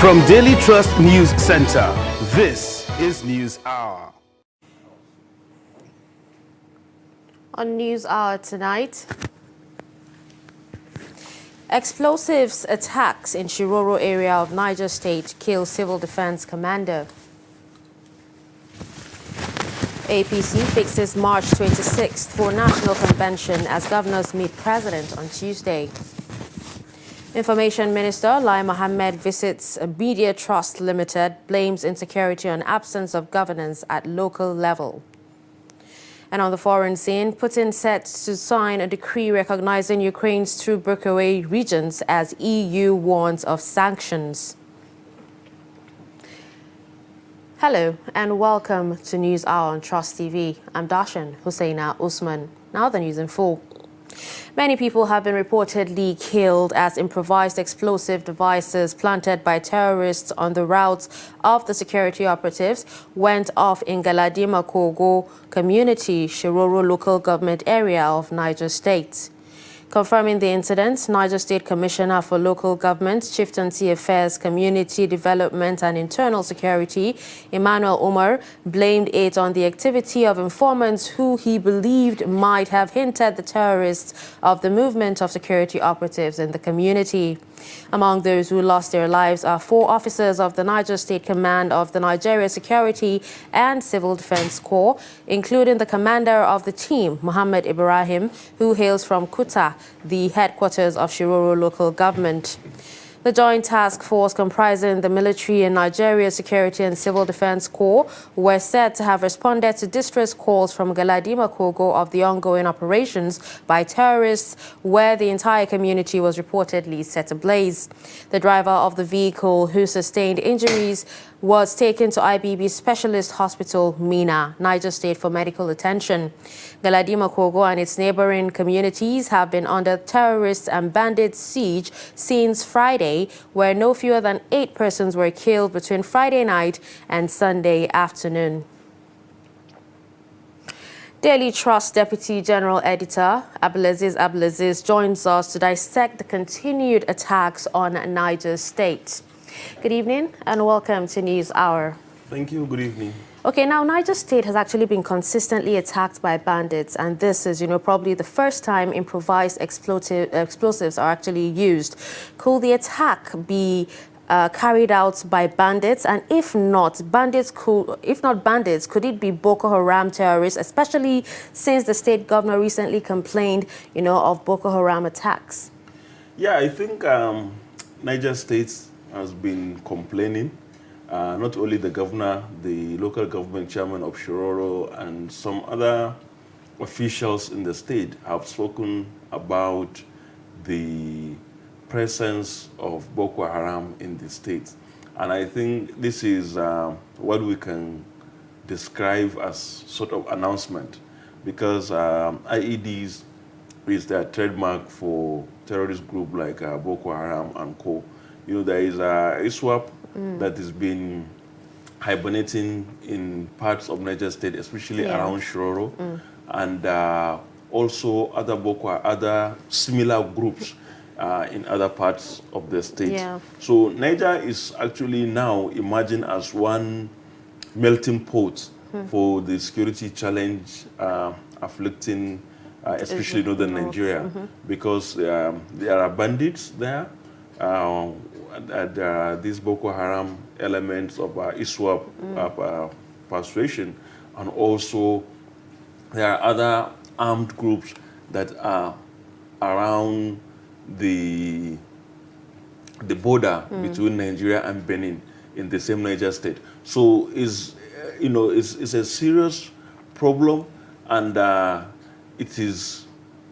From Daily Trust News Center, this is News Hour. On News Hour tonight, explosives attacks in Shiroro area of Niger State kill civil defense commander. APC fixes March 26th for national convention as governors meet president on Tuesday. Information Minister Lai Mohammed visits Media Trust Limited, blames insecurity on absence of governance at local level. And on the foreign scene, Putin set to sign a decree recognizing Ukraine's two breakaway regions as EU warns of sanctions. Hello and welcome to News Hour on Trust TV. I'm Darshan Husseina Usman. Now the news in full. Many people have been reportedly killed as improvised explosive devices planted by terrorists on the routes of the security operatives went off in Galadima Kogo community, Shiroro local government area of Niger State. Confirming the incident, Niger State Commissioner for Local Government, Chieftaincy Affairs, Community Development and Internal Security, Emmanuel Umar, blamed it on the activity of informants who he believed might have hinted the terrorists of the movement of security operatives in the community. Among those who lost their lives are 4 officers of the Niger State Command of the Nigeria Security and Civil Defense Corps, including the commander of the team, Muhammad Ibrahim, who hails from Kuta, the headquarters of Shiroro local government. The Joint Task Force comprising the military and Nigeria Security and Civil Defense Corps were said to have responded to distress calls from Galadima Kogo of the ongoing operations by terrorists, where the entire community was reportedly set ablaze. The driver of the vehicle, who sustained injuries, was taken to IBB Specialist Hospital, Mina, Niger State, for medical attention. Galadima Kogo and its neighboring communities have been under terrorist and bandit siege since Friday, where no fewer than 8 persons were killed between Friday night and Sunday afternoon. Daily Trust Deputy General Editor Abdulaziz joins us to dissect the continued attacks on Niger State. Good evening and welcome to News Hour. Thank you. Good evening. Okay, now Niger State has actually been consistently attacked by bandits, and this is, probably the first time improvised explosives are actually used. Could the attack be carried out by bandits? And if not bandits, could it be Boko Haram terrorists, especially since the state governor recently complained, of Boko Haram attacks? Yeah, I think Niger State has been complaining. Not only the governor, the local government chairman of Shiroro and some other officials in the state have spoken about the presence of Boko Haram in the state. And I think this is what we can describe as sort of announcement, because IEDs is their trademark for terrorist group like Boko Haram and co. There is ISWAP that has been hibernating in parts of Niger State, especially around Shiroro, and also other similar groups in other parts of the state. Yeah. So Niger is actually now emerging as one melting pot for the security challenge afflicting especially northern Nigeria, because there are bandits there. There are these Boko Haram elements of ISWAP persuasion, and also there are other armed groups that are around the border between Nigeria and Benin in the same Niger State. So it's a serious problem, and it is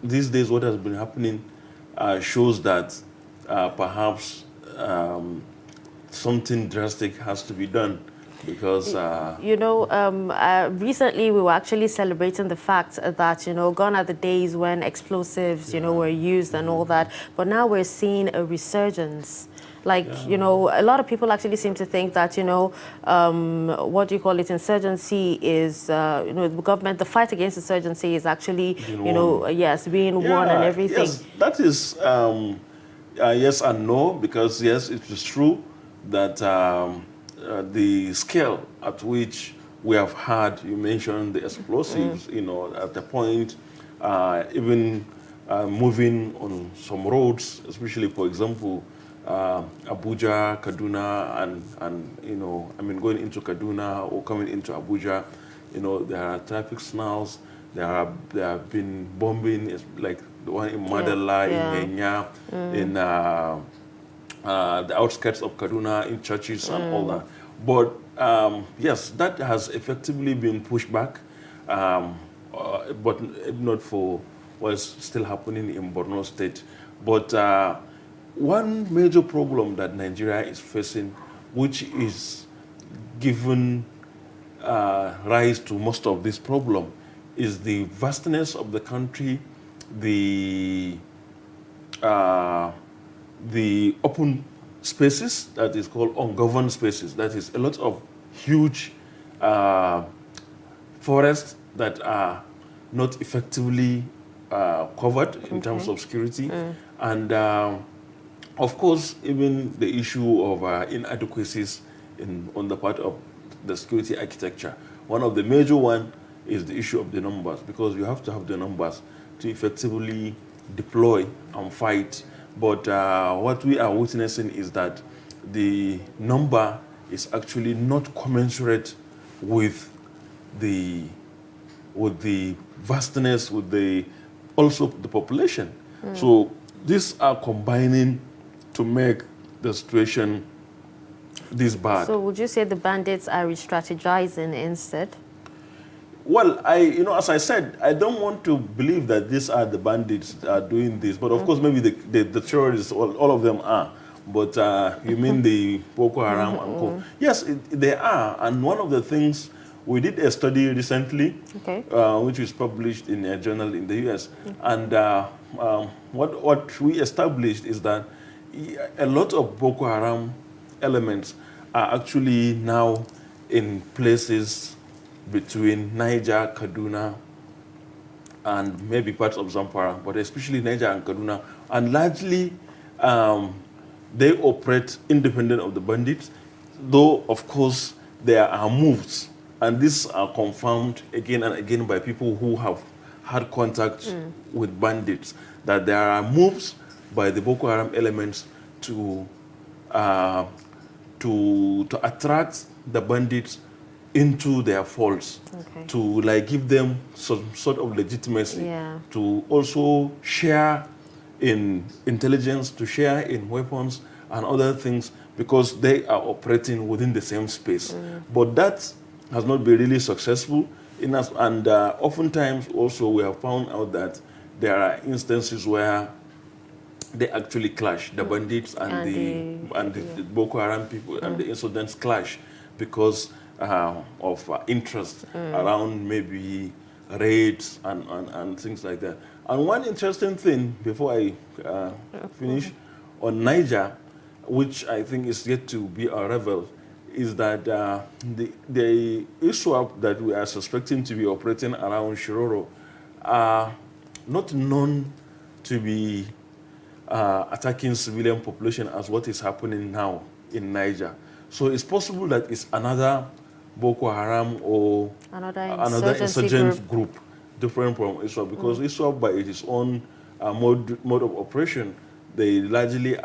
these days what has been happening shows that perhaps something drastic has to be done, because recently we were actually celebrating the fact that gone are the days when explosives were used and all that, but now we're seeing a resurgence. Like, a lot of people actually seem to think that, what do you call it, insurgency is, the government, the fight against insurgency is actually, being won and everything. Yes, that is yes and no, because yes, it is true. that the scale at which we have had, you mentioned the explosives, you know, at the point, even moving on some roads, especially, for example, Abuja, Kaduna, and, you know, I mean, going into Kaduna or coming into Abuja, you know, there are traffic snarls, there have been bombing, like the one in Madala, in Menya, in the outskirts of Kaduna, in churches and all that. But yes, that has effectively been pushed back, but not for what's still happening in Borno State. But one major problem that Nigeria is facing, which is given rise to most of this problem, is the vastness of the country, the open spaces, that is called ungoverned spaces. That is a lot of huge forests that are not effectively covered in terms of security. And of course, even the issue of inadequacies on the part of the security architecture. One of the major ones is the issue of the numbers, because you have to have the numbers to effectively deploy and fight. But what we are witnessing is that the number is actually not commensurate with the vastness, with also the population. So these are combining to make the situation this bad. So would you say the bandits are re-strategizing instead? Well, as I said, I don't want to believe that these are the bandits that are doing this, but of course maybe the terrorists, all of them are. But you mean the Boko Haram and co? Yes, they are. And one of the things, we did a study recently, which was published in a journal in the US. And what we established is that a lot of Boko Haram elements are actually now in places between Niger, Kaduna, and maybe parts of Zamfara, but especially Niger and Kaduna. And largely, they operate independent of the bandits, though, of course, there are moves. And these are confirmed again and again by people who have had contact with bandits, that there are moves by the Boko Haram elements to attract the bandits into their folds, to like give them some sort of legitimacy, to also share in intelligence, to share in weapons and other things, because they are operating within the same space. But that has not been really successful in us, and oftentimes also we have found out that there are instances where they actually clash. The bandits and the Boko Haram people and the insurgents clash because of interest around maybe raids and things like that. And one interesting thing, before I finish, on Niger, which I think is yet to be unraveled, is that the ISWAP that we are suspecting to be operating around Shiroro are not known to be attacking civilian population as what is happening now in Niger. So it's possible that it's another Boko Haram or another insurgent group different from ISWAP, because ISWAP, by its own mode of operation, they largely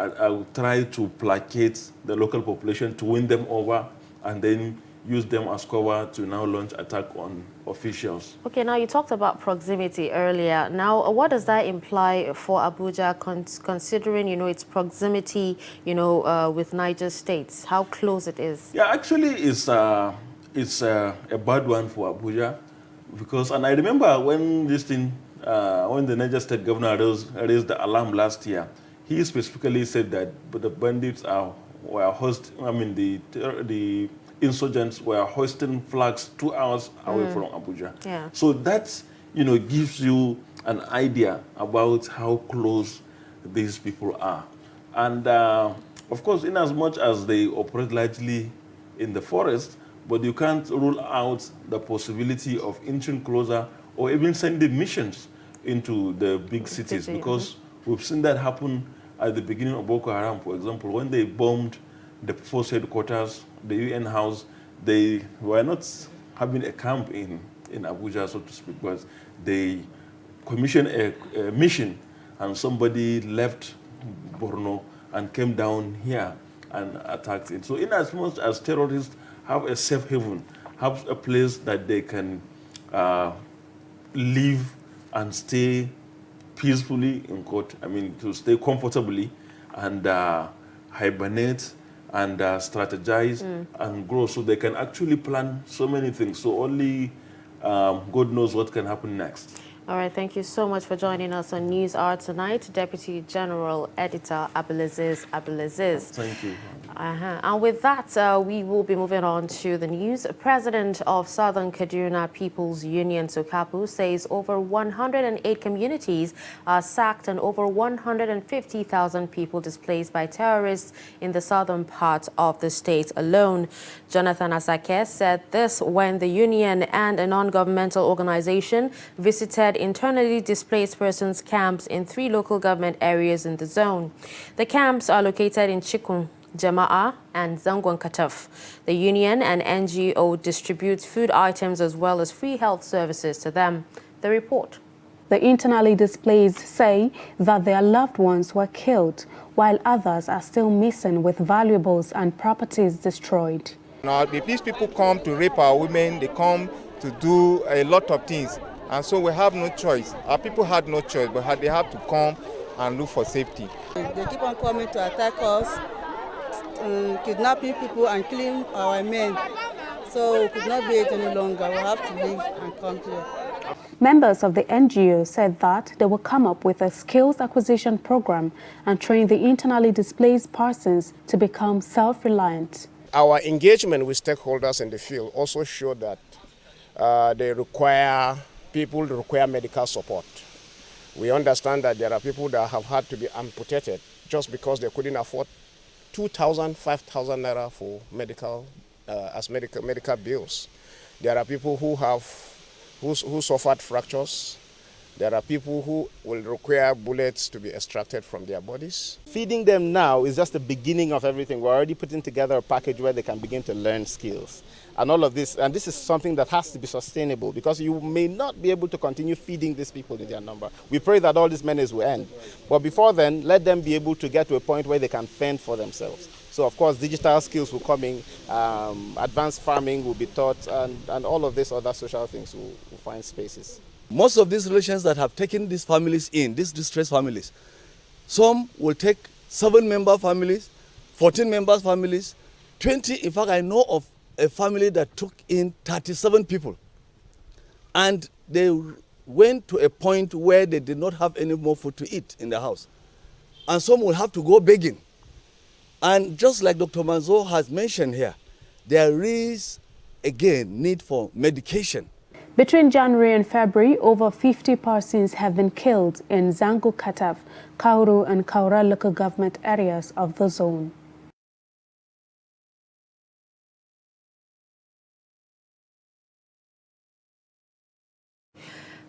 try to placate the local population to win them over and then use them as cover to now launch attack on officials. Okay, now you talked about proximity earlier. Now, what does that imply for Abuja, considering, its proximity, with Niger states, how close it is? Yeah, actually, it's a bad one for Abuja, because, and I remember when this thing, when the Niger State governor raised the alarm last year, he specifically said that the bandits the insurgents were hoisting flags 2 hours away from Abuja. Yeah. So that, gives you an idea about how close these people are. And of course, in as much as they operate largely in the forest, but you can't rule out the possibility of inching closer or even sending missions into the big cities, because we've seen that happen at the beginning of Boko Haram, for example, when they bombed the force headquarters, the UN house. They were not having a camp in Abuja, so to speak, but they commissioned a mission, and somebody left Borno and came down here and attacked it. So in as much as terrorists have a safe haven, have a place that they can live and stay peacefully, in quote, I mean, to stay comfortably and hibernate and strategize and grow, so they can actually plan so many things. So only God knows what can happen next. All right, thank you so much for joining us on News Hour tonight, Deputy General Editor Abdulaziz Abdulaziz. Thank you. And with that, we will be moving on to the news. President of Southern Kaduna People's Union, Sokapu, says over 108 communities are sacked and over 150,000 people displaced by terrorists in the southern part of the state alone. Jonathan Asake said this when the union and a non-governmental organization visited internally displaced persons camps in 3 local government areas in the zone. The camps are located in Chikun, Jama'a and Zangwan Kataf. The union and NGO distributes food items as well as free health services to them. The report. The internally displaced say that their loved ones were killed, while others are still missing with valuables and properties destroyed. Now, these people come to rape our women, they come to do a lot of things, and so we have no choice. Our people had no choice, but they have to come and look for safety. They keep on coming to attack us, kidnapping people and killing our men. So we could not wait any longer. We have to leave and come here. Members of the NGO said that they will come up with a skills acquisition program and train the internally displaced persons to become self-reliant. Our engagement with stakeholders in the field also showed that people require medical support. We understand that there are people that have had to be amputated just because they couldn't afford 2,000, 5,000 naira for medical bills. There are people who suffered fractures. There are people who will require bullets to be extracted from their bodies. Feeding them now is just the beginning of everything. We're already putting together a package where they can begin to learn skills. And all of this, and this is something that has to be sustainable, because you may not be able to continue feeding these people in their number. We pray that all this menace will end. But before then, let them be able to get to a point where they can fend for themselves. So of course, digital skills will come in, advanced farming will be taught, and all of these other social things will find spaces. Most of these relations that have taken these families in, these distressed families, some will take 7-member families, 14-member families, 20. In fact, I know of a family that took in 37 people. And they went to a point where they did not have any more food to eat in the house. And some will have to go begging. And just like Dr. Manzo has mentioned here, there is, again, need for medication. Between January and February, over 50 persons have been killed in Zango Kataf, Kauru and Kaura local government areas of the zone.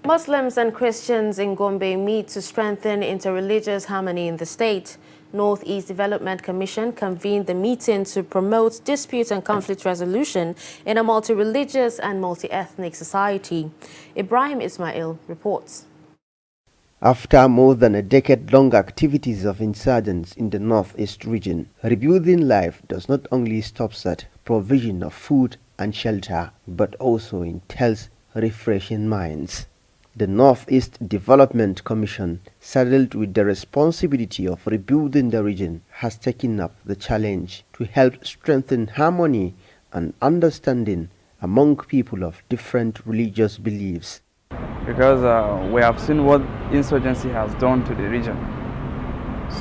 Muslims and Christians in Gombe meet to strengthen interreligious harmony in the state. Northeast Development Commission convened the meeting to promote dispute and conflict resolution in a multi-religious and multi-ethnic society. Ibrahim Ismail reports. After more than a decade-long activities of insurgents in the Northeast region, rebuilding life does not only stop at provision of food and shelter, but also entails refreshing minds. The Northeast Development Commission, saddled with the responsibility of rebuilding the region, has taken up the challenge to help strengthen harmony and understanding among people of different religious beliefs. Because we have seen what insurgency has done to the region.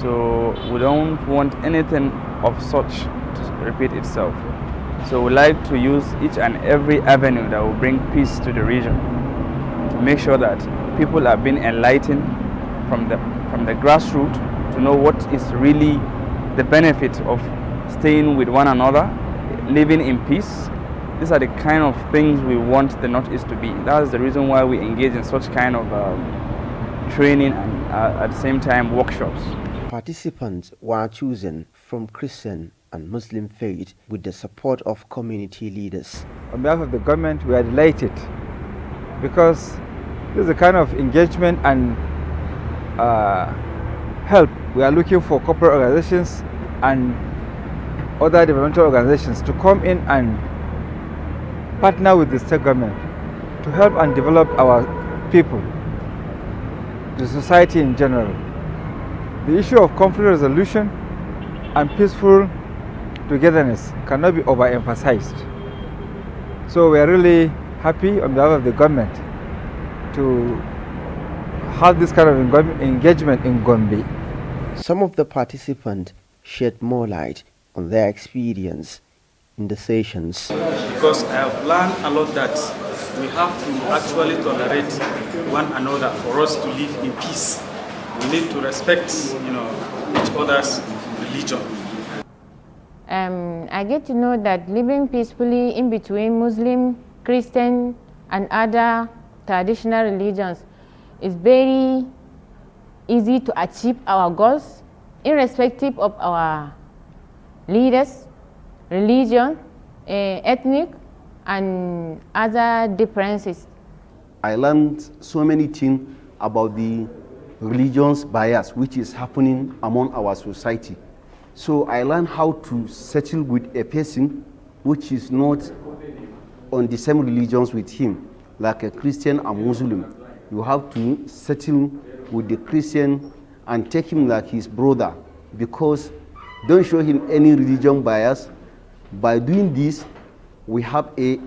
So we don't want anything of such to repeat itself. So we like to use each and every avenue that will bring peace to the region, to make sure that people are being enlightened from the grassroots to know what is really the benefit of staying with one another, living in peace. These are the kind of things we want the Northeast to be. That's the reason why we engage in such kind of training and at the same time workshops. Participants were chosen from Christian and Muslim faith with the support of community leaders. On behalf of the government, we are delighted because this is the kind of engagement and help we are looking for corporate organizations and other developmental organizations to come in and partner with the state government to help and develop our people, the society in general. The issue of conflict resolution and peaceful togetherness cannot be overemphasized. So we are really happy on behalf of the government to have this kind of engagement in Gombe. Some of the participants shed more light on their experience in the sessions. Because I have learned a lot that we have to actually tolerate one another for us to live in peace. We need to respect, each other's religion. I get to know that living peacefully in between Muslim, Christian, and other traditional religions is very easy to achieve our goals, irrespective of our leaders, religion, ethnic, and other differences. I learned so many things about the religion's bias which is happening among our society. So I learned how to settle with a person which is not on the same religions with him, like a Christian and Muslim. You have to settle with the Christian and take him like his brother, because don't show him any religion bias. By doing this, we have a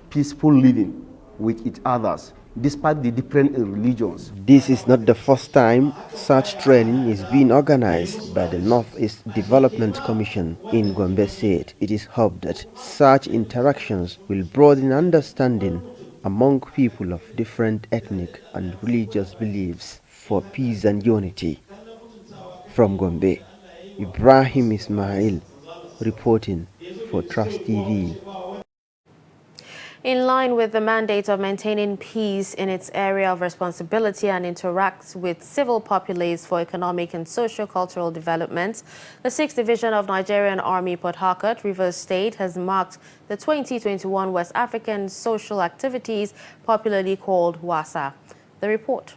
peaceful living with each other, despite the different religions. This is not the first time such training is being organized by the Northeast Development Commission in Gombe State. It is hoped that such interactions will broaden understanding among people of different ethnic and religious beliefs for peace and unity. From Gombe, Ibrahim Ismail reporting for Trust TV. In line with the mandate of maintaining peace in its area of responsibility and interacts with civil populace for economic and socio-cultural development, the 6th Division of Nigerian Army Port Harcourt, Rivers State, has marked the 2021 West African Social Activities, popularly called WASA. The report.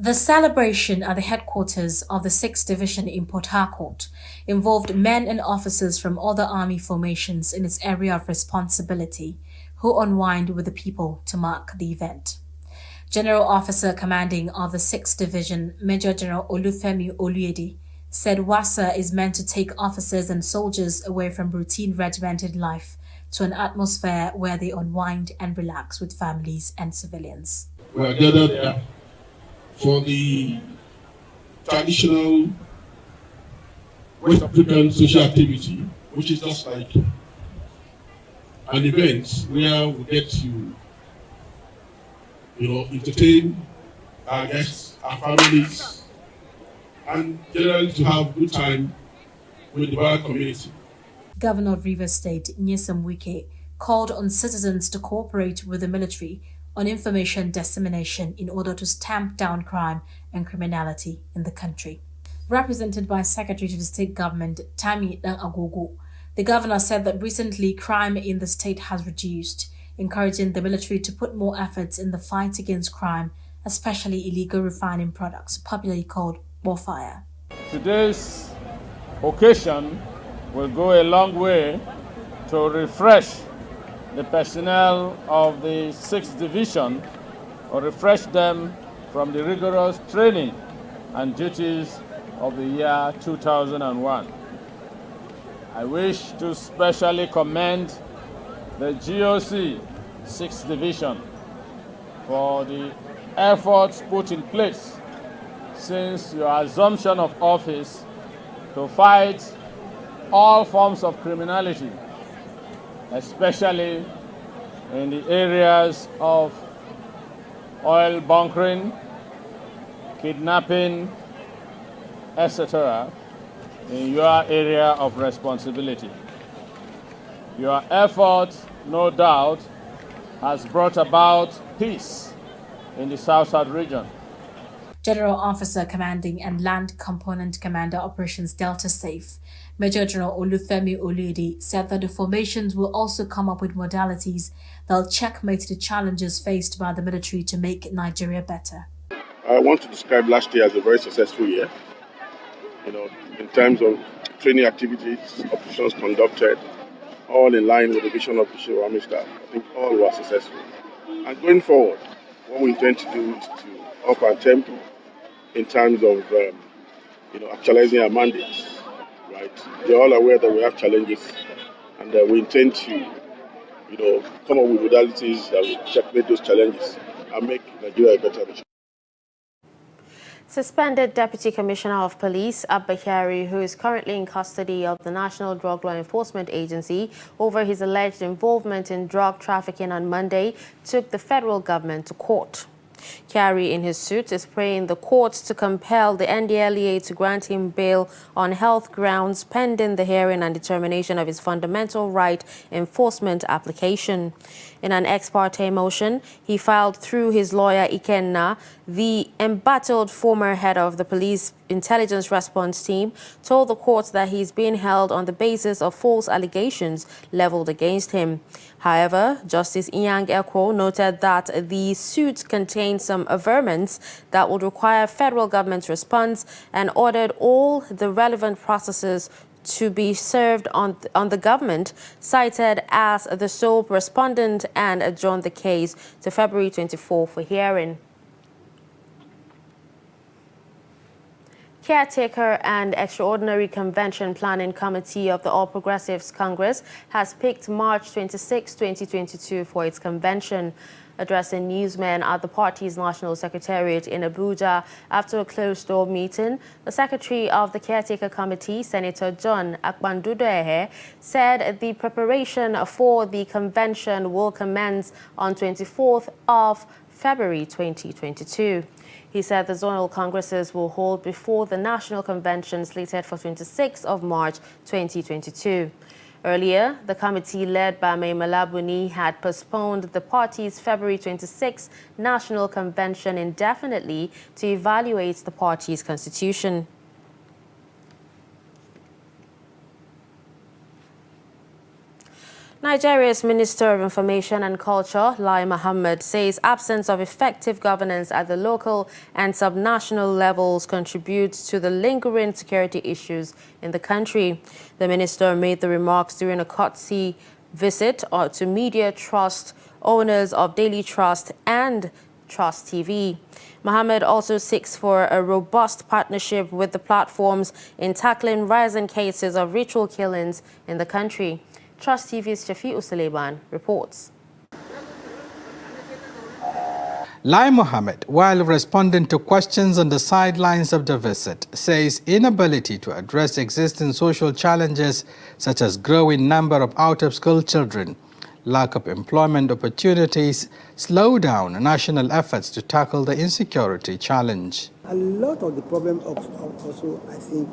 The celebration at the headquarters of the 6th Division in Port Harcourt involved men and officers from other army formations in its area of responsibility who unwind with the people to mark the event. General Officer Commanding of the 6th Division, Major General Olufemi Oluyede, said WASA is meant to take officers and soldiers away from routine regimented life to an atmosphere where they unwind and relax with families and civilians. We are gathered here for the traditional West African social activity, which is just like an event where we get to, entertain our guests, our families, and generally to have a good time with the wider community. Governor of Rivers State, Nyesom Wike, called on citizens to cooperate with the military on information dissemination in order to stamp down crime and criminality in the country. Represented by Secretary to the State Government, Tami Dan Agogo, the governor said that recently crime in the state has reduced, encouraging the military to put more efforts in the fight against crime, especially illegal refining products, popularly called warfare. Today's occasion will go a long way to refresh the personnel of the 6th Division, or refresh them from the rigorous training and duties of the year 2001. I wish to specially commend the GOC 6th Division for the efforts put in place since your assumption of office to fight all forms of criminality, especially in the areas of oil bunkering, kidnapping, etc., in your area of responsibility. Your effort, no doubt, has brought about peace in the South-South region. General Officer Commanding and Land Component Commander Operations Delta Safe, Major General Olufemi Oluyede, said that the formations will also come up with modalities that will checkmate the challenges faced by the military to make Nigeria better. I want to describe last year as a very successful year. In terms of training activities, operations conducted, all in line with the vision of the Chief Army Staff. I think all were successful. And going forward, what we intend to do is to up our tempo in terms of, actualizing our mandates. Right? They're all aware that we have challenges, and we intend to, come up with modalities that will checkmate those challenges and make Nigeria a better nation. Suspended Deputy Commissioner of Police Abba Kyari, who is currently in custody of the National Drug Law Enforcement Agency over his alleged involvement in drug trafficking on Monday, took the federal government to court. Kyari, in his suit, is praying the courts to compel the NDLEA to grant him bail on health grounds pending the hearing and determination of his fundamental right enforcement application. In an ex parte motion he filed through his lawyer Ikenna, the embattled former head of the police intelligence response team told the court that he's being held on the basis of false allegations leveled against him. However, Justice Inyang Ekwo noted that the suit contained some averments that would require federal government response and ordered all the relevant processes to be served on the government, cited as the sole respondent, and adjourned the case to February 24 for hearing. Caretaker and Extraordinary Convention Planning Committee of the All Progressives Congress has picked March 26, 2022 for its convention. Addressing newsmen at the party's National Secretariat in Abuja after a closed-door meeting, the Secretary of the Caretaker Committee, Senator John Akpandudoehe, said the preparation for the convention will commence on 24th of February 2022. He said the zonal congresses will hold before the national convention slated for 26th of March 2022. Earlier, the committee led by Mai Malabuni had postponed the party's February 26 national convention indefinitely to evaluate the party's constitution. Nigeria's Minister of Information and Culture, Lai Mohammed, says absence of effective governance at the local and subnational levels contributes to the lingering security issues in the country. The minister made the remarks during a courtesy visit to media trust owners of Daily Trust and Trust TV. Mohammed also seeks for a robust partnership with the platforms in tackling rising cases of ritual killings in the country. Trust TV's Shafi'u Suleiman reports. Lai Mohammed, while responding to questions on the sidelines of the visit, says inability to address existing social challenges such as growing number of out-of-school children, lack of employment opportunities, slow down national efforts to tackle the insecurity challenge. A lot of the problem also, I think,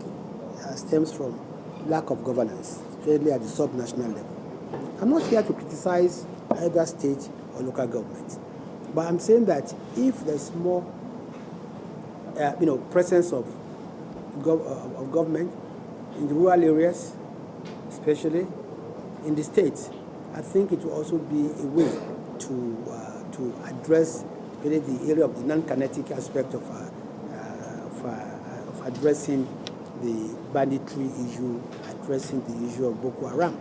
stems from lack of governance, especially at the sub-national level. I'm not here to criticize either state or local government, but I'm saying that if there's more, presence of government in the rural areas, especially in the states, I think it will also be a way to address really the area of the non-kinetic aspect of addressing the banditry issue, addressing the issue of Boko Haram.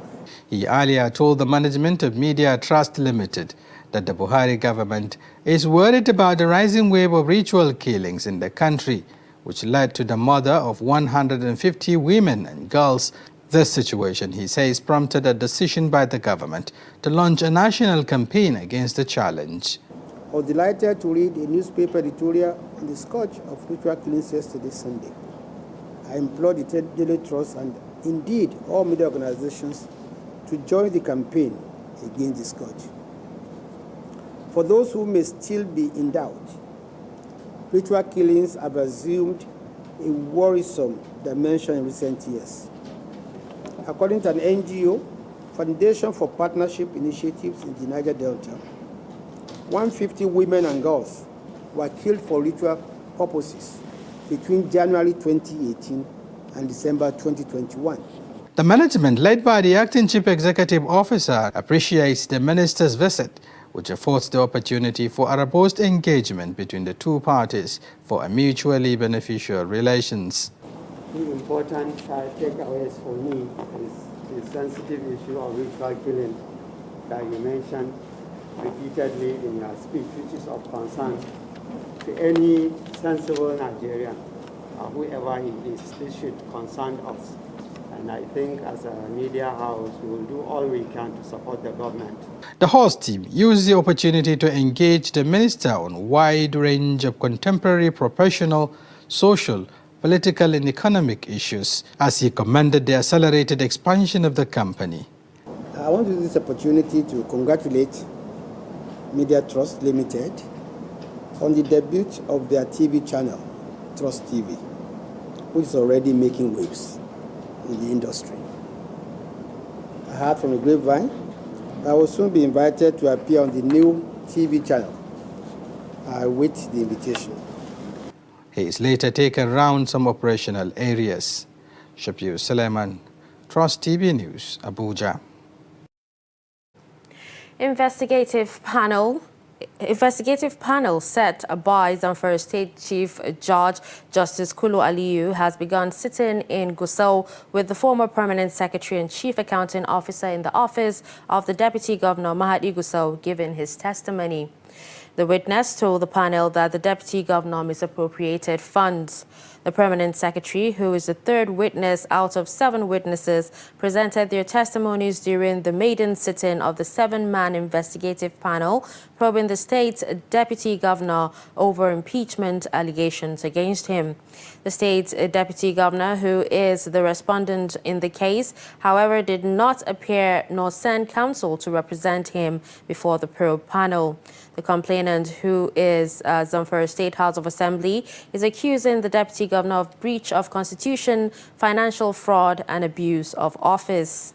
He earlier told the management of Media Trust Limited that the Buhari government is worried about the rising wave of ritual killings in the country, which led to the murder of 150 women and girls. This situation, he says, prompted a decision by the government to launch a national campaign against the challenge. I was delighted to read a newspaper editorial on the scourge of ritual killings yesterday, Sunday. I implore the Daily Trust and indeed all media organizations to join the campaign against the scourge. For those who may still be in doubt, ritual killings have assumed a worrisome dimension in recent years. According to an NGO, Foundation for Partnership Initiatives in the Niger Delta, 150 women and girls were killed for ritual purposes between January 2018 and December 2021. The management, led by the acting chief executive officer, appreciates the minister's visit, which affords the opportunity for a robust engagement between the two parties for a mutually beneficial relations. The important takeaways for me is the sensitive issue of ritual killing that you mentioned repeatedly in your speech, which is of concern to any sensible Nigerian, whoever he is. This should concern us. And I think as a media house, we will do all we can to support the government. The host team used the opportunity to engage the minister on a wide range of contemporary professional, social, political and economic issues as he commended the accelerated expansion of the company. I want to use this opportunity to congratulate Media Trust Limited on the debut of their TV channel, Trust TV, which is already making waves in the industry. I heard from the grapevine I will soon be invited to appear on the new TV channel. I await the invitation. He is later taken around some operational areas. Shapir Suleiman, Trust TV News, Abuja. Investigative panel set by Zamfara State Chief Judge Justice Kulu Aliyu has begun sitting in Gusau with the former Permanent Secretary and Chief Accounting Officer in the office of the Deputy Governor Mahadi Gusau giving his testimony. The witness told the panel that the Deputy Governor misappropriated funds. The Permanent Secretary, who is the third witness out of 7 witnesses, presented their testimonies during the maiden sitting of the 7-man investigative panel probing the state's Deputy Governor over impeachment allegations against him. The state's Deputy Governor, who is the respondent in the case, however, did not appear nor send counsel to represent him before the probe panel. The complainant, who is Zamfara State House of Assembly, is accusing the Deputy Governor of breach of constitution, financial fraud, and abuse of office.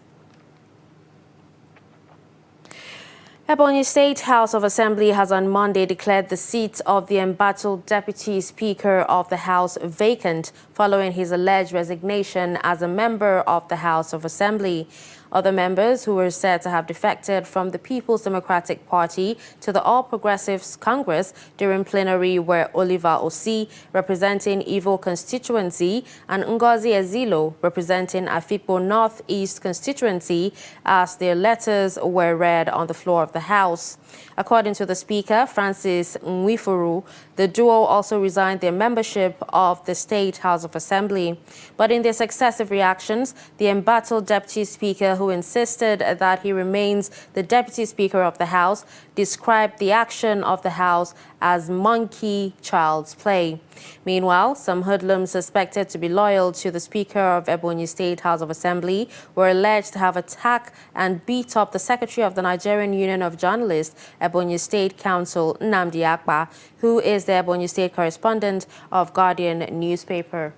Ebonyi State House of Assembly has on Monday declared the seat of the embattled Deputy Speaker of the House vacant following his alleged resignation as a member of the House of Assembly. Other members who were said to have defected from the People's Democratic Party to the All Progressives Congress during plenary were Oliver Osi, representing Ivo constituency, and Ngozi Ezilo, representing Afikpo Northeast constituency, as their letters were read on the floor of the House. According to the Speaker, Francis Nwifuru, the duo also resigned their membership of the State House of Assembly. But in their successive reactions, the embattled Deputy Speaker, who insisted that he remains the Deputy Speaker of the House, described the action of the House as monkey child's play. Meanwhile, some hoodlums suspected to be loyal to the Speaker of Ebonyi State House of Assembly were alleged to have attacked and beat up the Secretary of the Nigerian Union of Journalists, Ebonyi State Council, Nnamdi Akpa, who is the Ebonyi State correspondent of Guardian newspaper.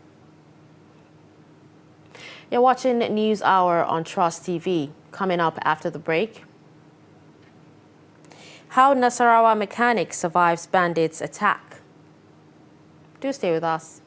You're watching News Hour on Trust TV. Coming up after the break, how Nasarawa mechanic survives bandits' attack. Do stay with us.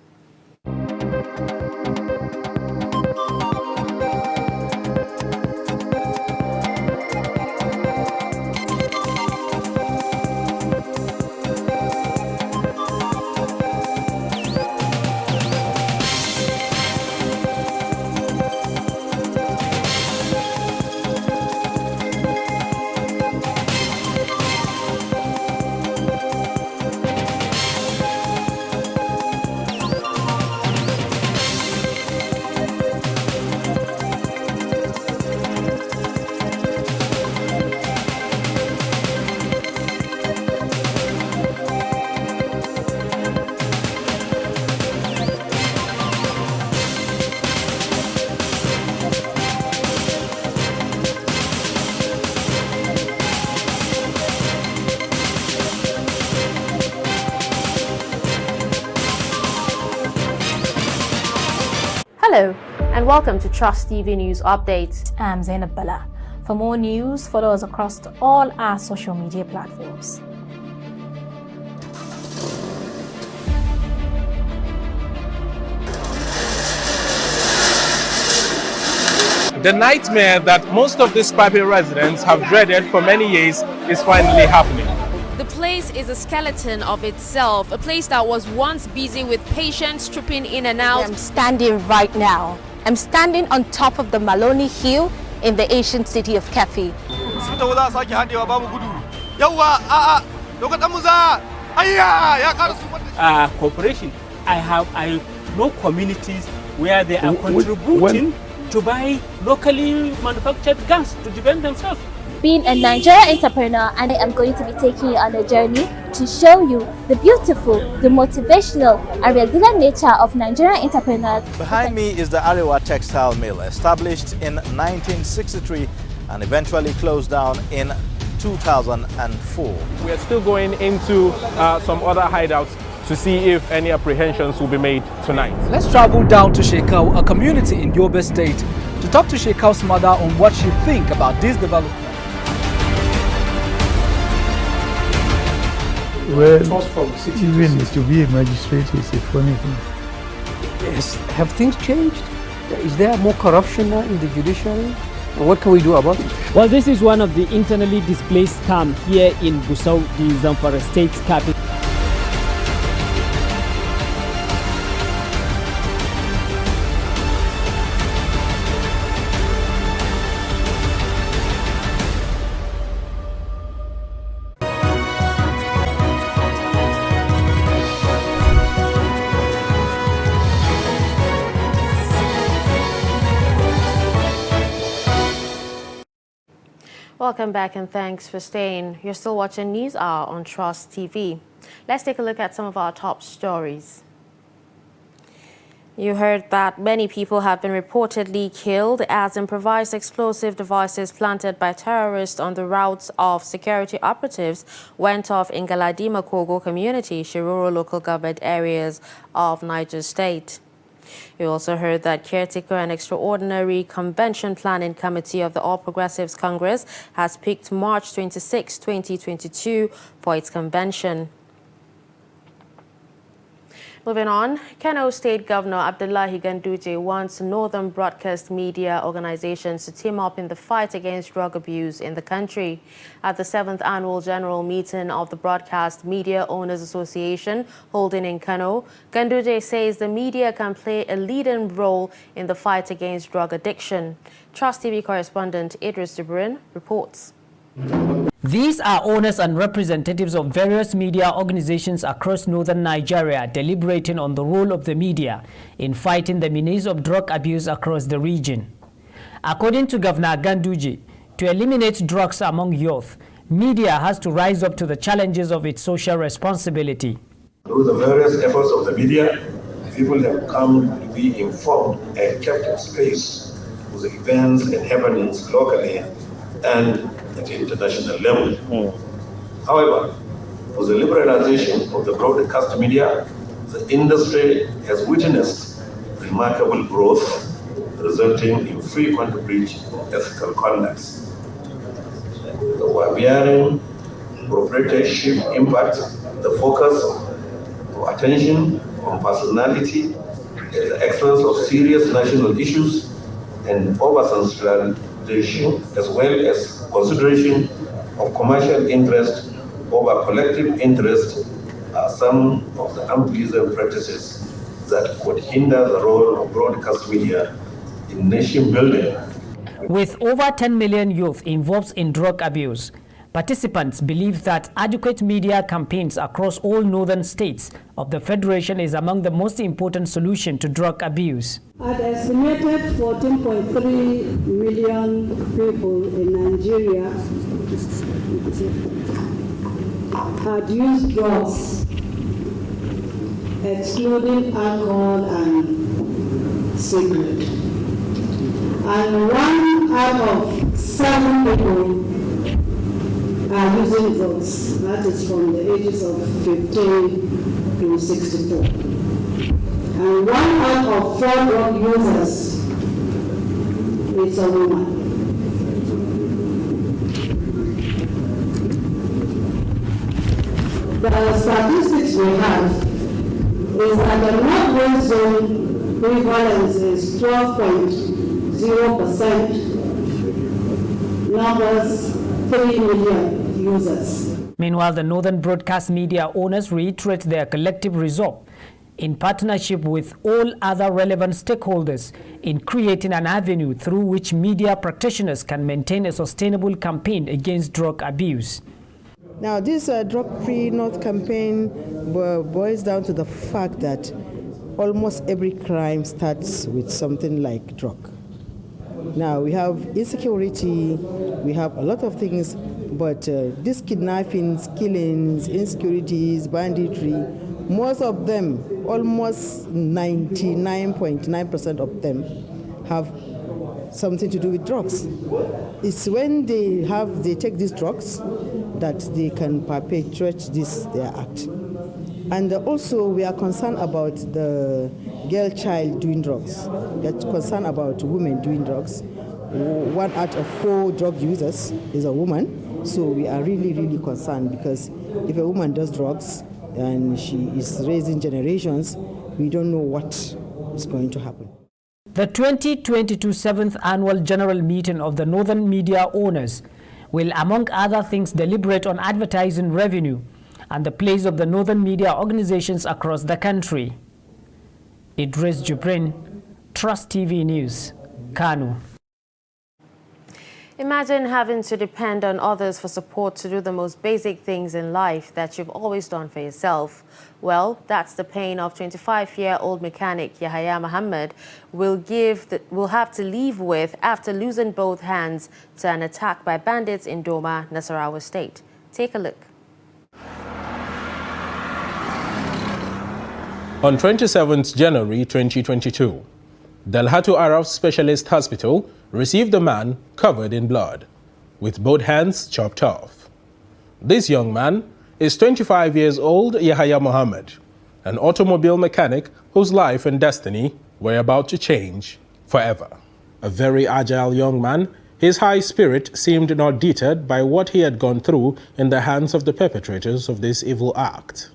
Hello and welcome to Trust TV News Update. I'm Zainab Bala. For more news, follow us across all our social media platforms. The nightmare that most of these Pape residents have dreaded for many years is finally happening. The place is a skeleton of itself, a place that was once busy with patients trooping in and out. I'm standing right now. I'm standing on top of the Maloney Hill in the ancient city of Kefi. Cooperation. I know communities where they are contributing to buy locally manufactured guns to defend themselves. Being a Nigerian entrepreneur, and I am going to be taking you on a journey to show you the beautiful, the motivational and resilient nature of Nigerian entrepreneurs. Behind me is the Arewa Textile Mill, established in 1963 and eventually closed down in 2004. We are still going into some other hideouts to see if any apprehensions will be made tonight. Let's travel down to Shekau, a community in Yobe State, to talk to Shekau's mother on what she thinks about this development. Well, even to be a magistrate is a funny thing. Yes. Have things changed? Is there more corruption now in the judiciary? What can we do about it? Well, this is one of the internally displaced camps here in Gusau, the Zamfara state capital. Welcome back and thanks for staying. You're still watching News Hour on Trust TV. Let's take a look at some of our top stories. You heard that many people have been reportedly killed as improvised explosive devices planted by terrorists on the routes of security operatives went off in Galadima Kogo community, Shiroro local government areas of Niger State. You also heard that Caretaker and Extraordinary Convention Planning Committee of the All Progressives Congress has picked March 26, 2022 for its convention. Moving on, Kano State Governor Abdullahi Ganduje wants Northern broadcast media organizations to team up in the fight against drug abuse in the country. At the 7th Annual General Meeting of the Broadcast Media Owners Association holding in Kano, Ganduje says the media can play a leading role in the fight against drug addiction. Trust TV correspondent Idris Jibrin reports. These are owners and representatives of various media organizations across northern Nigeria deliberating on the role of the media in fighting the menace of drug abuse across the region. According to Governor Ganduje, to eliminate drugs among youth, media has to rise up to the challenges of its social responsibility. Through the various efforts of the media, people have come to be informed and kept in space with the events and happenings locally and at the international level. However, with the liberalization of the broadcast media, the industry has witnessed remarkable growth, resulting in frequent breach of ethical conducts. The Wabiaring proprietorship impact the focus of attention on personality at the expense of serious national issues and over-sensationalization, as well as consideration of commercial interest over collective interest are some of the unpleasant practices that could hinder the role of broadcast media in nation building. With over 10 million youth involved in drug abuse, participants believe that adequate media campaigns across all northern states of the Federation is among the most important solution to drug abuse. An estimated 14.3 million people in Nigeria had used drugs, excluding alcohol and cigarette. And 1 out of 7 people are using drugs. That is from the ages of 15 to 64. And 1 out of 4 drug users is a woman. The statistics we have is that the Northwest Zone prevalence is 12.0%, numbers 3 million users. Meanwhile, the Northern Broadcast Media owners reiterate their collective resolve in partnership with all other relevant stakeholders in creating an avenue through which media practitioners can maintain a sustainable campaign against drug abuse. Now, this drug-free North campaign boils down to the fact that almost every crime starts with something like drug. Now, we have insecurity, we have a lot of things, but these kidnappings, killings, insecurities, banditry, most of them, almost 99.9% of them, have something to do with drugs. It's when they take these drugs that they can perpetrate their act. And also, we are concerned about the girl child doing drugs. We are concerned about women doing drugs. 1 out of 4 drug users is a woman. So we are really, really concerned, because if a woman does drugs and she is raising generations, we don't know what is going to happen. The 2022 7th Annual General Meeting of the Northern Media Owners will, among other things, deliberate on advertising revenue and the place of the Northern media organizations across the country. Idris Jubrin, Trust TV News, Kano. Imagine having to depend on others for support to do the most basic things in life that you've always done for yourself. Well, that's the pain of 25-year-old mechanic Yahaya Muhammad will have to live with after losing both hands to an attack by bandits in Doma, Nasarawa State. Take a look. On 27th January 2022, Dalhatu Araf Specialist Hospital received a man covered in blood, with both hands chopped off. This young man is 25 years old Yahaya Muhammad, an automobile mechanic whose life and destiny were about to change forever. A very agile young man, his high spirit seemed not deterred by what he had gone through in the hands of the perpetrators of this evil act.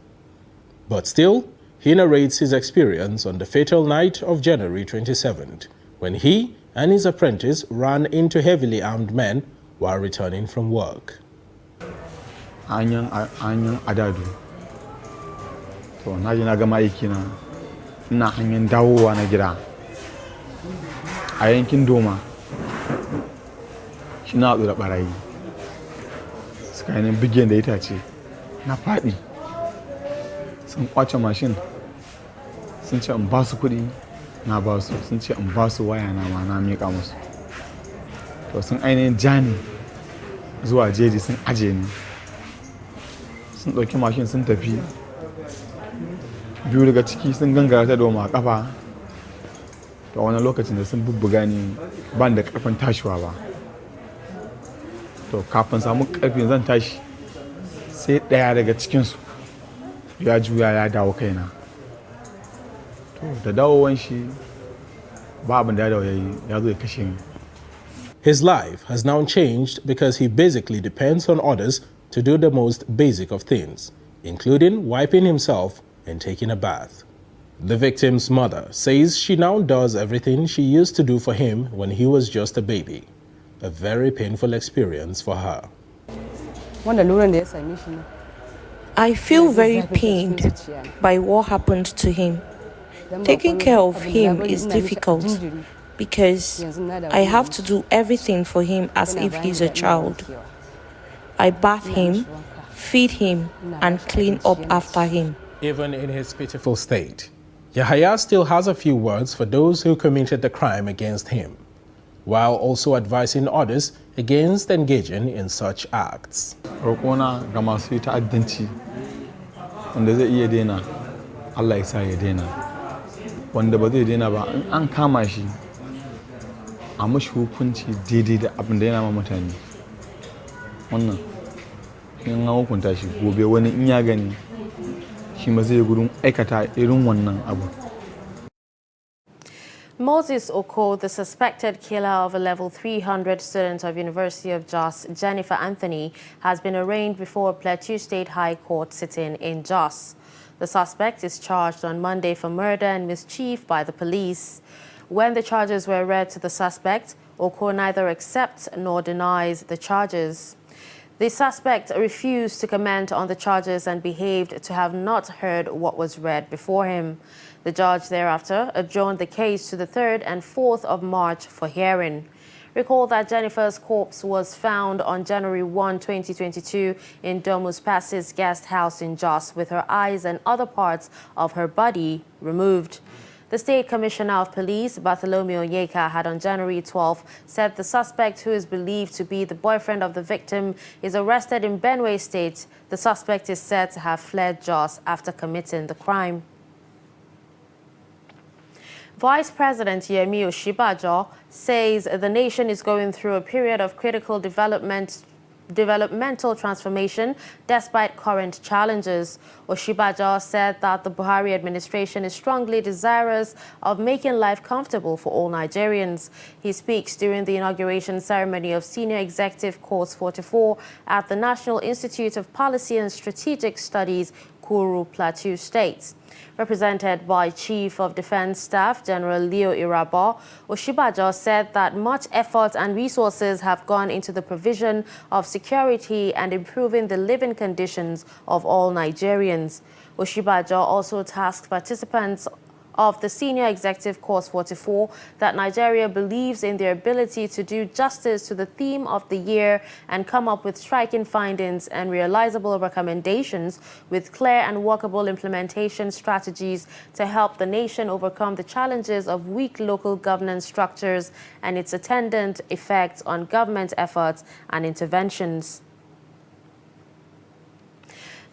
But still, he narrates his experience on the fatal night of January 27th, when he and his apprentice ran into heavily armed men while returning from work. Anyan adadu. To na ji na gama aiki na ina hanyar dawowa na gida. A yankin Doma. Shi na haɗu da ɓarayi. Suka yi bigen da itace. Na faɗi. Sun kwace mashin. Sun ce in ba su kuɗi. Na ba su. Sun ce in ba su waya na ma na miƙa musu. To sun ainihin jani zuwa jeji sun aje ni. Sun ɗauki mashin sun tafi. Biyu daga ciki sun gangara ta Doma a ƙafa. To wani lokacin da sun bubbuga ni ban da ƙarfin tashiwa ba. To kafin samu ƙarfin zan tashi sai ɗaya daga cikinsu ya juya ya dawo kaina. To da dawowan shi ba abin da ya dawo ya zo ya kashe ni. His life has now changed because he basically depends on others to do the most basic of things, including wiping himself and taking a bath. The victim's mother says she now does everything she used to do for him when he was just a baby. A very painful experience for her. I feel very pained by what happened to him. Taking care of him is difficult because I have to do everything for him as if he's a child. I bath him, feed him, and clean up after him. Even in his pitiful state, Yahaya still has a few words for those who committed the crime against him, while also advising others against engaging in such acts. Roƙona ga masu ta'addanci wanda zai iya daina, Allah ya sa ya daina. Wanda ba zai daina ba, in an kama shi a mashi hukunci daidai da abin da yana ma mutane. Wannan in an hukunta shi gobe wani in ya gani shi ma zai gudun aikata irin wannan abu. Moses Oko, the suspected killer of a level 300 student of University of Jos, Jennifer Anthony, has been arraigned before Plateau State High Court sitting in Jos. The suspect is charged on Monday for murder and mischief by the police. When the charges were read to the suspect, Oko neither accepts nor denies the charges. The suspect refused to comment on the charges and behaved to have not heard what was read before him. The judge thereafter adjourned the case to the 3rd and 4th of March for hearing. Recall that Jennifer's corpse was found on January 1, 2022 in Domus Passes guest house in Jos with her eyes and other parts of her body removed. The State Commissioner of Police, Bartholomew Onyeka, had on January 12 said the suspect, who is believed to be the boyfriend of the victim, is arrested in Benue State. The suspect is said to have fled Jos after committing the crime. Vice President Yemi Osinbajo says the nation is going through a period of critical developmental transformation despite current challenges. Osinbajo said that the Buhari administration is strongly desirous of making life comfortable for all Nigerians. He speaks during the inauguration ceremony of Senior Executive Course 44 at the National Institute of Policy and Strategic Studies, Kuru, Plateau State. Represented by Chief of Defense Staff General Leo Irabor, Osinbajo said that much effort and resources have gone into the provision of security and improving the living conditions of all Nigerians. Osinbajo also tasked participants of the Senior Executive Course 44 that Nigeria believes in their ability to do justice to the theme of the year and come up with striking findings and realizable recommendations with clear and workable implementation strategies to help the nation overcome the challenges of weak local governance structures and its attendant effects on government efforts and interventions.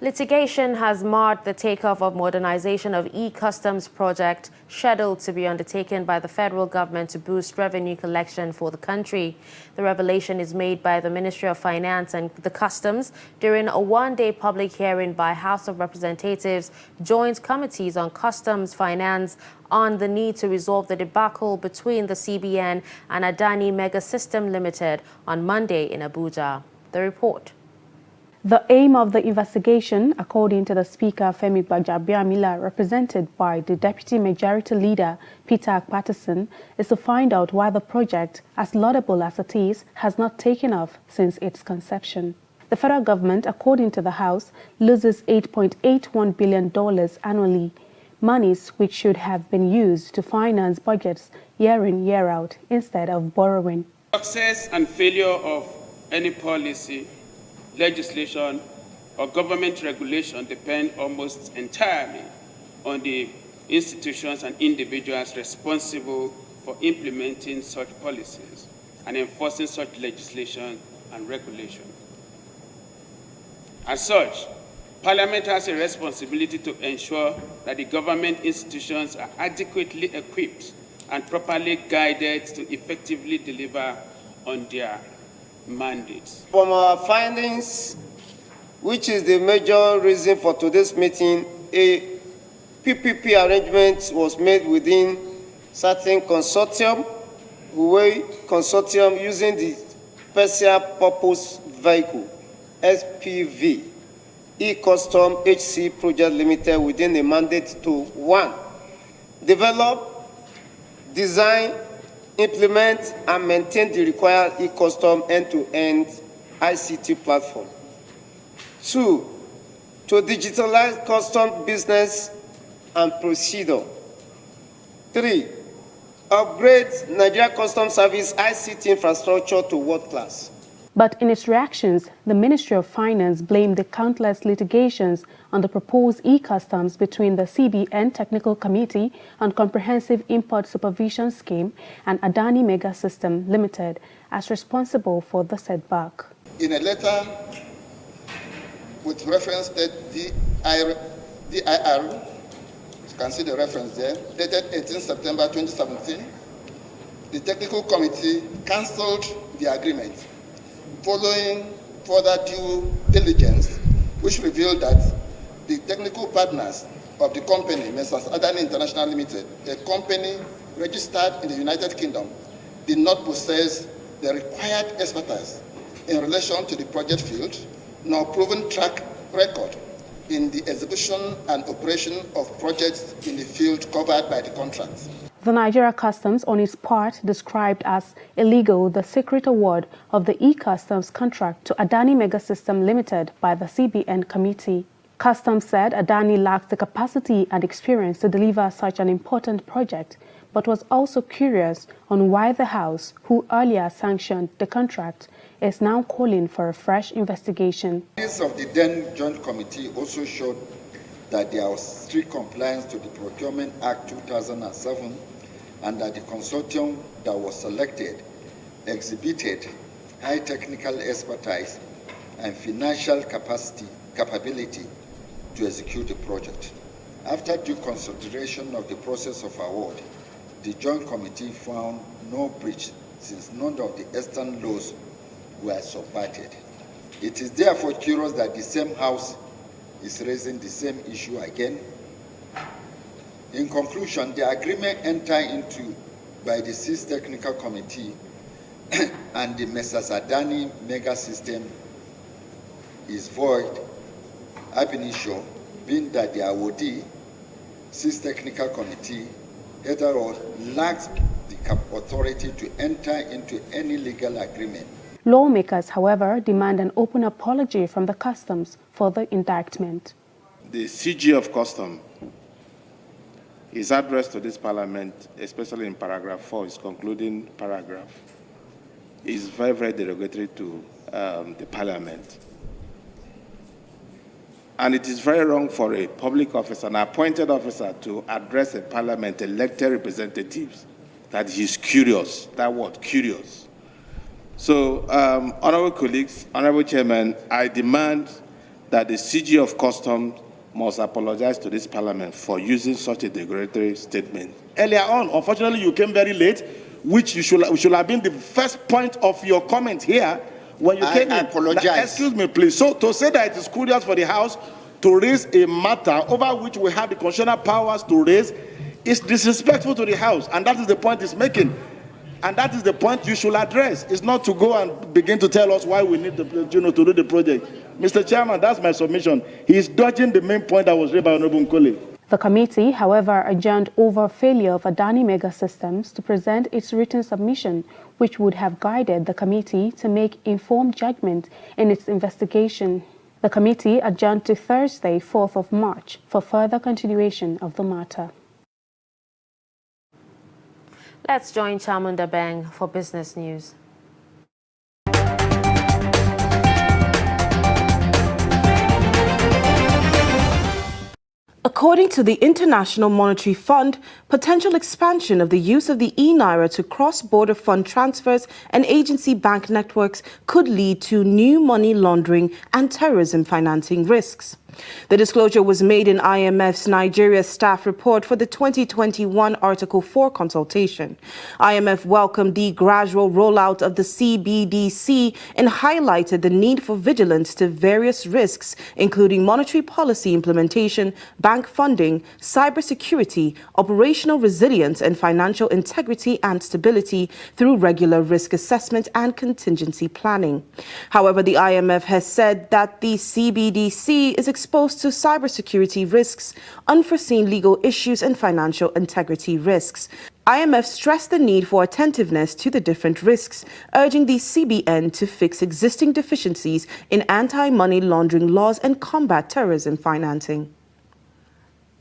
Litigation has marred the takeoff of modernization of e-customs project scheduled to be undertaken by the federal government to boost revenue collection for the country. The revelation is made by the Ministry of Finance and the Customs during a one-day public hearing by House of Representatives Joint Committees on Customs Finance on the need to resolve the debacle between the CBN and Adani Mega System Limited on Monday in Abuja. The report. The aim of the investigation, according to the Speaker Femi Gbajabiamila, represented by the Deputy Majority Leader Peter Akpatterson, is to find out why the project, as laudable as it is, has not taken off since its conception. The federal government, according to the House, loses $8.81 billion annually, monies which should have been used to finance budgets year in, year out, instead of borrowing. Success and failure of any policy, legislation, or government regulation depend almost entirely on the institutions and individuals responsible for implementing such policies and enforcing such legislation and regulation. As such, Parliament has a responsibility to ensure that the government institutions are adequately equipped and properly guided to effectively deliver on their mandates. From our findings, which is the major reason for today's meeting, a PPP arrangement was made within certain consortium, using the Special Purpose Vehicle, SPV, E-Custom HC Project Limited within a mandate to 1. Develop, design, implement and maintain the required e-custom end-to-end ICT platform. 2, to digitalize custom business and procedure. 3, upgrade Nigeria Customs Service ICT infrastructure to world class. But in its reactions, the Ministry of Finance blamed the countless litigations on the proposed e-customs between the CBN Technical Committee on Comprehensive Import Supervision Scheme and Adani Mega System Limited as responsible for the setback. In a letter with reference to DIR, you can see the reference there, dated 18 September 2017, the Technical Committee cancelled the agreement following further due diligence, which revealed that the technical partners of the company, Messrs. Adani International Limited, a company registered in the United Kingdom, did not possess the required expertise in relation to the project field, nor proven track record in the execution and operation of projects in the field covered by the contract. The Nigeria Customs, on its part, described as illegal the secret award of the e-Customs contract to Adani Mega System Limited by the CBN committee. Customs said Adani lacks the capacity and experience to deliver such an important project, but was also curious on why the House, who earlier sanctioned the contract, is now calling for a fresh investigation. Findings of the then Joint Committee also showed that there was strict compliance to the Procurement Act 2007 and that the consortium that was selected exhibited high technical expertise and financial capability to execute the project. After due consideration of the process of award, the Joint Committee found no breach since none of the extant laws were subverted. It is therefore curious that the same House is raising the same issue again. In conclusion, the agreement entered into by the 6th Technical Committee and the Messrs. Adani Mega System is void ab initio, being that the awardee, 6th Technical Committee, hetero lacks the authority to enter into any legal agreement. Lawmakers, however, demand an open apology from the Customs for the indictment. The CG of Custom, his address to this Parliament, especially in paragraph 4, his concluding paragraph, is very, very derogatory to the Parliament. And it is very wrong for a public officer, an appointed officer, to address a Parliament, elected representatives, that he's curious. That word, curious. So, honorable colleagues, honorable chairman, I demand that the CG of Customs must apologize to this Parliament for using such a derogatory statement. Earlier on, unfortunately, you came very late, which should have been the first point of your comment here when you came in. I apologize. Excuse me, please. So, to say that it is curious for the House to raise a matter over which we have the constitutional powers to raise is disrespectful to the House, and that is the point it's making. And that is the point you should address. It's not to go and begin to tell us why we need to do the project. Mr. Chairman, that's my submission. He's dodging the main point that was raised by Honorable Nkole. The committee, however, adjourned over failure of Adani Mega Systems to present its written submission, which would have guided the committee to make informed judgment in its investigation. The committee adjourned to Thursday, 4th of March, for further continuation of the matter. Let's join Chamunda Beng for business news. According to the International Monetary Fund, potential expansion of the use of the e-Naira to cross-border fund transfers and agency bank networks could lead to new money laundering and terrorism financing risks. The disclosure was made in IMF's Nigeria staff report for the 2021 Article 4 consultation. IMF welcomed the gradual rollout of the CBDC and highlighted the need for vigilance to various risks, including monetary policy implementation, bank funding, cybersecurity, operational resilience, and financial integrity and stability through regular risk assessment and contingency planning. However, the IMF has said that the CBDC is exposed to cybersecurity risks, unforeseen legal issues, and financial integrity risks. IMF stressed the need for attentiveness to the different risks, urging the CBN to fix existing deficiencies in anti-money laundering laws and combat terrorism financing.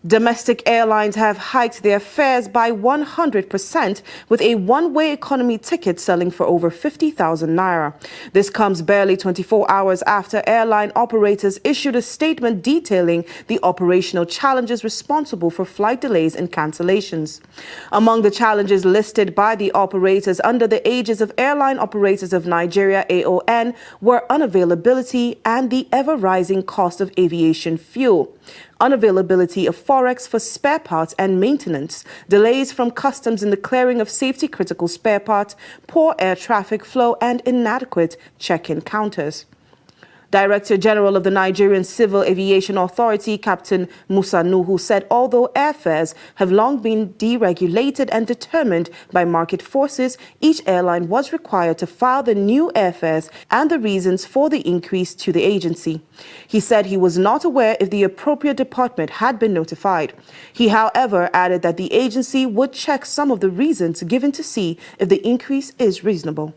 Domestic airlines have hiked their fares by 100%, with a one-way economy ticket selling for over 50,000 naira. This comes barely 24 hours after airline operators issued a statement detailing the operational challenges responsible for flight delays and cancellations. Among the challenges listed by the operators under the Aegis of Airline Operators of Nigeria (AON) were unavailability and the ever-rising cost of aviation fuel, unavailability of forex for spare parts and maintenance, delays from customs in the clearing of safety-critical spare parts, poor air traffic flow, and inadequate check-in counters. Director General of the Nigerian Civil Aviation Authority, Captain Musa Nuhu, said although airfares have long been deregulated and determined by market forces, each airline was required to file the new airfares and the reasons for the increase to the agency. He said he was not aware if the appropriate department had been notified. He, however, added that the agency would check some of the reasons given to see if the increase is reasonable.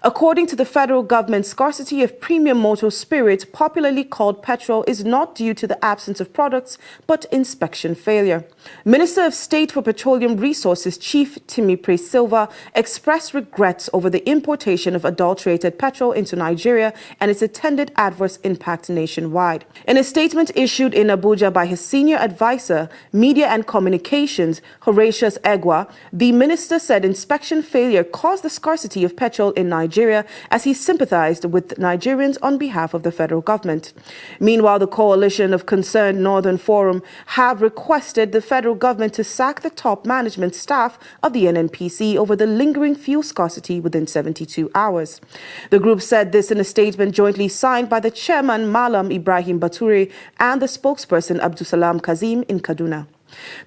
According to the federal government, scarcity of premium motor spirit, popularly called petrol, is not due to the absence of products, but inspection failure. Minister of State for Petroleum Resources, Chief Timipre Silva, expressed regrets over the importation of adulterated petrol into Nigeria and its attendant adverse impact nationwide. In a statement issued in Abuja by his senior advisor, Media and Communications, Horatius Egwa, the minister said inspection failure caused the scarcity of petrol in Nigeria, as he sympathized with Nigerians on behalf of the federal government. Meanwhile, the Coalition of Concerned Northern Forum have requested the federal government to sack the top management staff of the NNPC over the lingering fuel scarcity within 72 hours. The group said this in a statement jointly signed by the chairman Malam Ibrahim Bature and the spokesperson Abdusalam Kazim in Kaduna.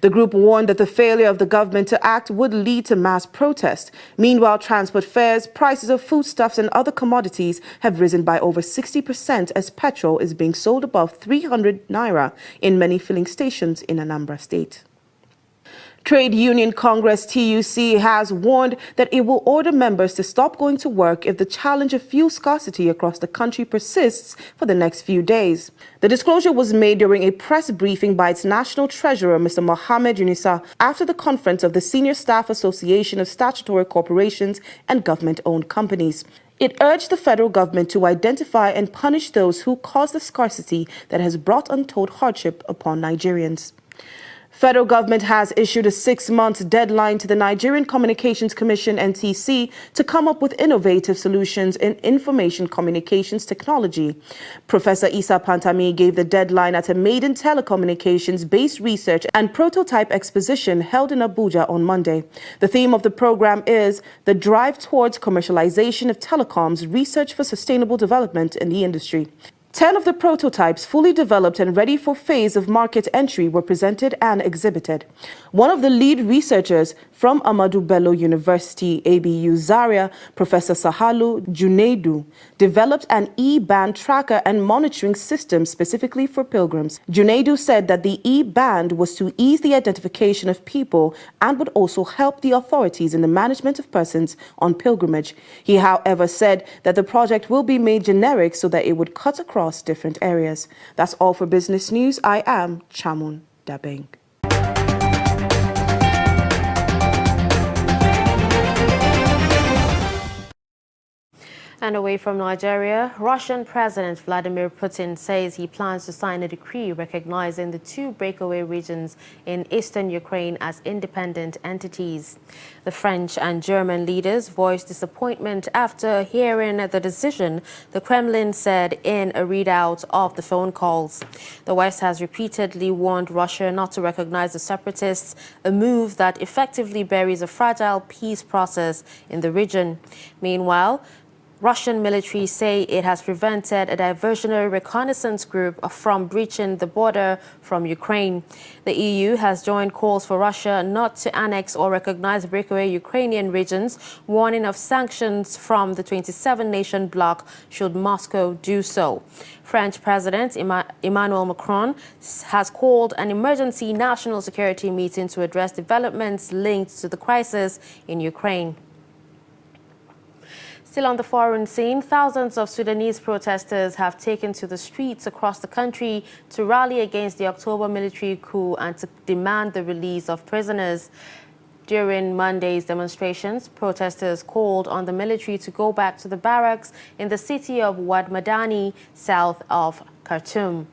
The group warned that the failure of the government to act would lead to mass protest. Meanwhile, transport fares, prices of foodstuffs and other commodities have risen by over 60% as petrol is being sold above 300 naira in many filling stations in Anambra State. Trade Union Congress TUC has warned that it will order members to stop going to work if the challenge of fuel scarcity across the country persists for the next few days. The disclosure was made during a press briefing by its national treasurer, Mr. Mohammed Yunisa, after the conference of the Senior Staff Association of Statutory Corporations and Government-Owned Companies. It urged the federal government to identify and punish those who cause the scarcity that has brought untold hardship upon Nigerians. Federal government has issued a 6-month deadline to the Nigerian Communications Commission (NCC) to come up with innovative solutions in information communications technology. Professor Isa Pantami gave the deadline at a maiden telecommunications-based research and prototype exposition held in Abuja on Monday. The theme of the program is the drive towards commercialization of telecoms, research for sustainable development in the industry. 10 of the prototypes, fully developed and ready for phase of market entry, were presented and exhibited. One of the lead researchers from Ahmadu Bello University, ABU Zaria, Professor Sahalu Junaidu, developed an E-band tracker and monitoring system specifically for pilgrims. Junaidu said that the E-band was to ease the identification of people and would also help the authorities in the management of persons on pilgrimage. He, however, said that the project will be made generic so that it would cut across different areas. That's all for business news. I am Chamun Dabeng. And away from Nigeria, Russian President Vladimir Putin says he plans to sign a decree recognizing the 2 breakaway regions in eastern Ukraine as independent entities. The French and German leaders voiced disappointment after hearing the decision, the Kremlin said in a readout of the phone calls. The West has repeatedly warned Russia not to recognize the separatists, a move that effectively buries a fragile peace process in the region. Meanwhile, Russian military say it has prevented a diversionary reconnaissance group from breaching the border from Ukraine. The EU has joined calls for Russia not to annex or recognize breakaway Ukrainian regions, warning of sanctions from the 27-nation bloc should Moscow do so. French President Emmanuel Macron has called an emergency national security meeting to address developments linked to the crisis in Ukraine. Still on the foreign scene, thousands of Sudanese protesters have taken to the streets across the country to rally against the October military coup and to demand the release of prisoners. During Monday's demonstrations, protesters called on the military to go back to the barracks in the city of Wad Madani, south of Khartoum.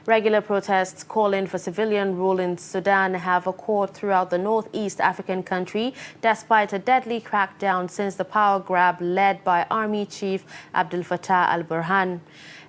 Regular protests calling for civilian rule in Sudan have occurred throughout the northeast African country, despite a deadly crackdown since the power grab led by Army Chief Abdel Fattah al-Burhan.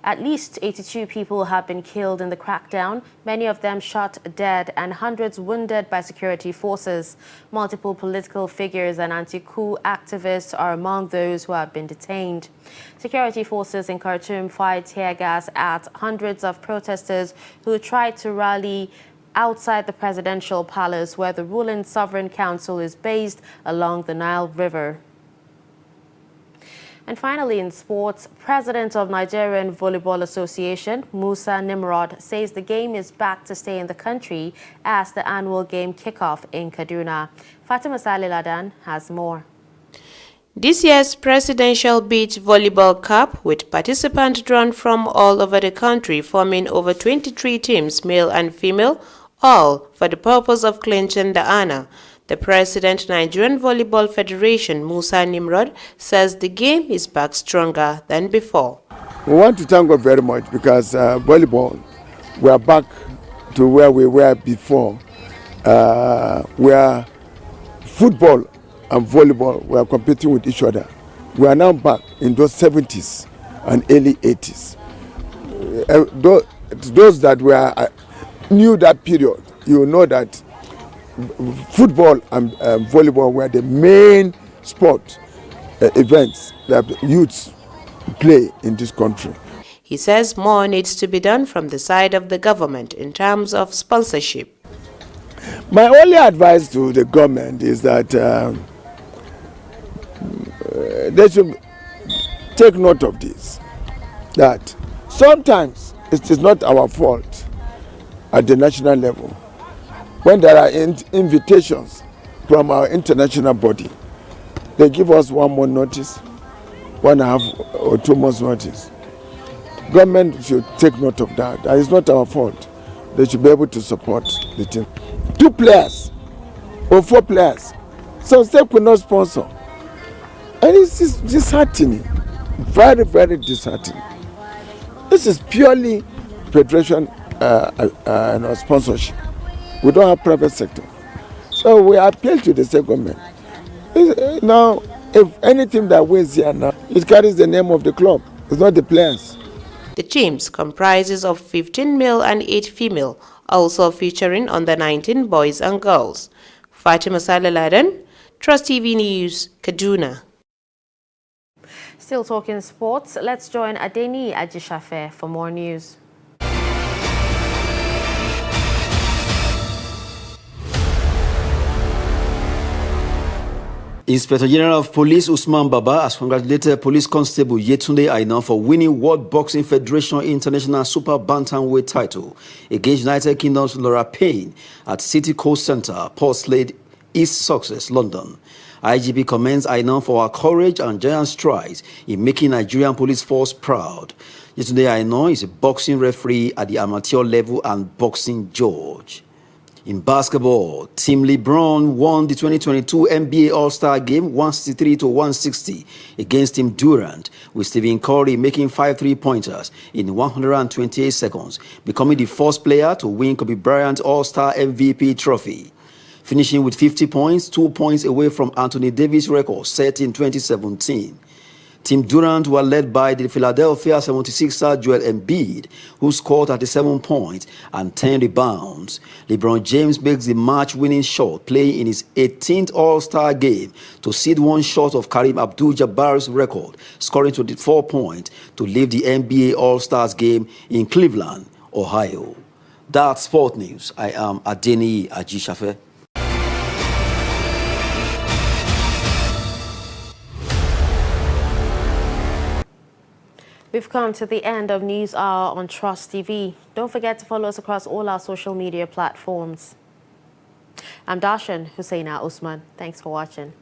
At least 82 people have been killed in the crackdown, many of them shot dead and hundreds wounded by security forces. Multiple political figures and anti-coup activists are among those who have been detained. Security forces in Khartoum fired tear gas at hundreds of protesters who tried to rally outside the presidential palace where the ruling Sovereign Council is based along the Nile River. And finally, in sports, President of Nigerian Volleyball Association, Musa Nimrod, says the game is back to stay in the country as the annual game kickoff in Kaduna. Fatima Saleh Ladan has more. This year's Presidential Beach Volleyball Cup, with participants drawn from all over the country, forming over 23 teams, male and female, all for the purpose of clinching the honor. The President, Nigerian Volleyball Federation, Musa Nimrod, says the game is back stronger than before. We want to thank God very much because volleyball, we are back to where we were before. Where football and volleyball were competing with each other. We are now back in those 70s and early 80s. Those that were knew that period, you know that football and volleyball were the main sport events that youths play in this country. He says more needs to be done from the side of the government in terms of sponsorship. My only advice to the government is that they should take note of this, that sometimes it is not our fault at the national level. When there are invitations from our international body, they give us 1 month notice, 1.5 or 2 months notice. Government should take note of that. That is not our fault. They should be able to support the team. 2 players or 4 players, some state could not sponsor. And it's disheartening, very, very disheartening. This is purely federation sponsorship. We don't have private sector. So we appeal to the state government. Now, if anything that wins here now, it carries the name of the club. It's not the players. The teams comprises of 15 male and 8 female, also featuring under 19 boys and girls. Fatima Saleh Laden, Trust TV News, Kaduna. Still talking sports, let's join Adeni Ajishafe for more news. Inspector General of Police Usman Baba has congratulated Police Constable Yetunde Aina for winning World Boxing Federation International Super Bantamweight title against United Kingdom's Laura Payne at City Coast Centre, Portslade, East Sussex, London. IGP commends Aina for her courage and giant strides in making Nigerian police force proud. Yetunde Aina is a boxing referee at the amateur level and boxing judge. In basketball, Team LeBron won the 2022 NBA All-Star Game 163-160 against Team Durant, with Stephen Curry making 5 3-pointers in 128 seconds, becoming the first player to win Kobe Bryant's All-Star MVP trophy. Finishing with 50 points, 2 points away from Anthony Davis' record set in 2017. Team Durant were led by the Philadelphia 76er Joel Embiid, who scored 37 points and 10 rebounds. LeBron James makes the match-winning shot, playing in his 18th All-Star game to cede 1 short of Kareem Abdul-Jabbar's record, scoring 24 points to leave the NBA All-Stars game in Cleveland, Ohio. That's Sport News. I am Adeni Ajishafe. We've come to the end of News Hour on Trust TV. Don't forget to follow us across all our social media platforms. I'm Darshan Hussaina Usman. Thanks for watching.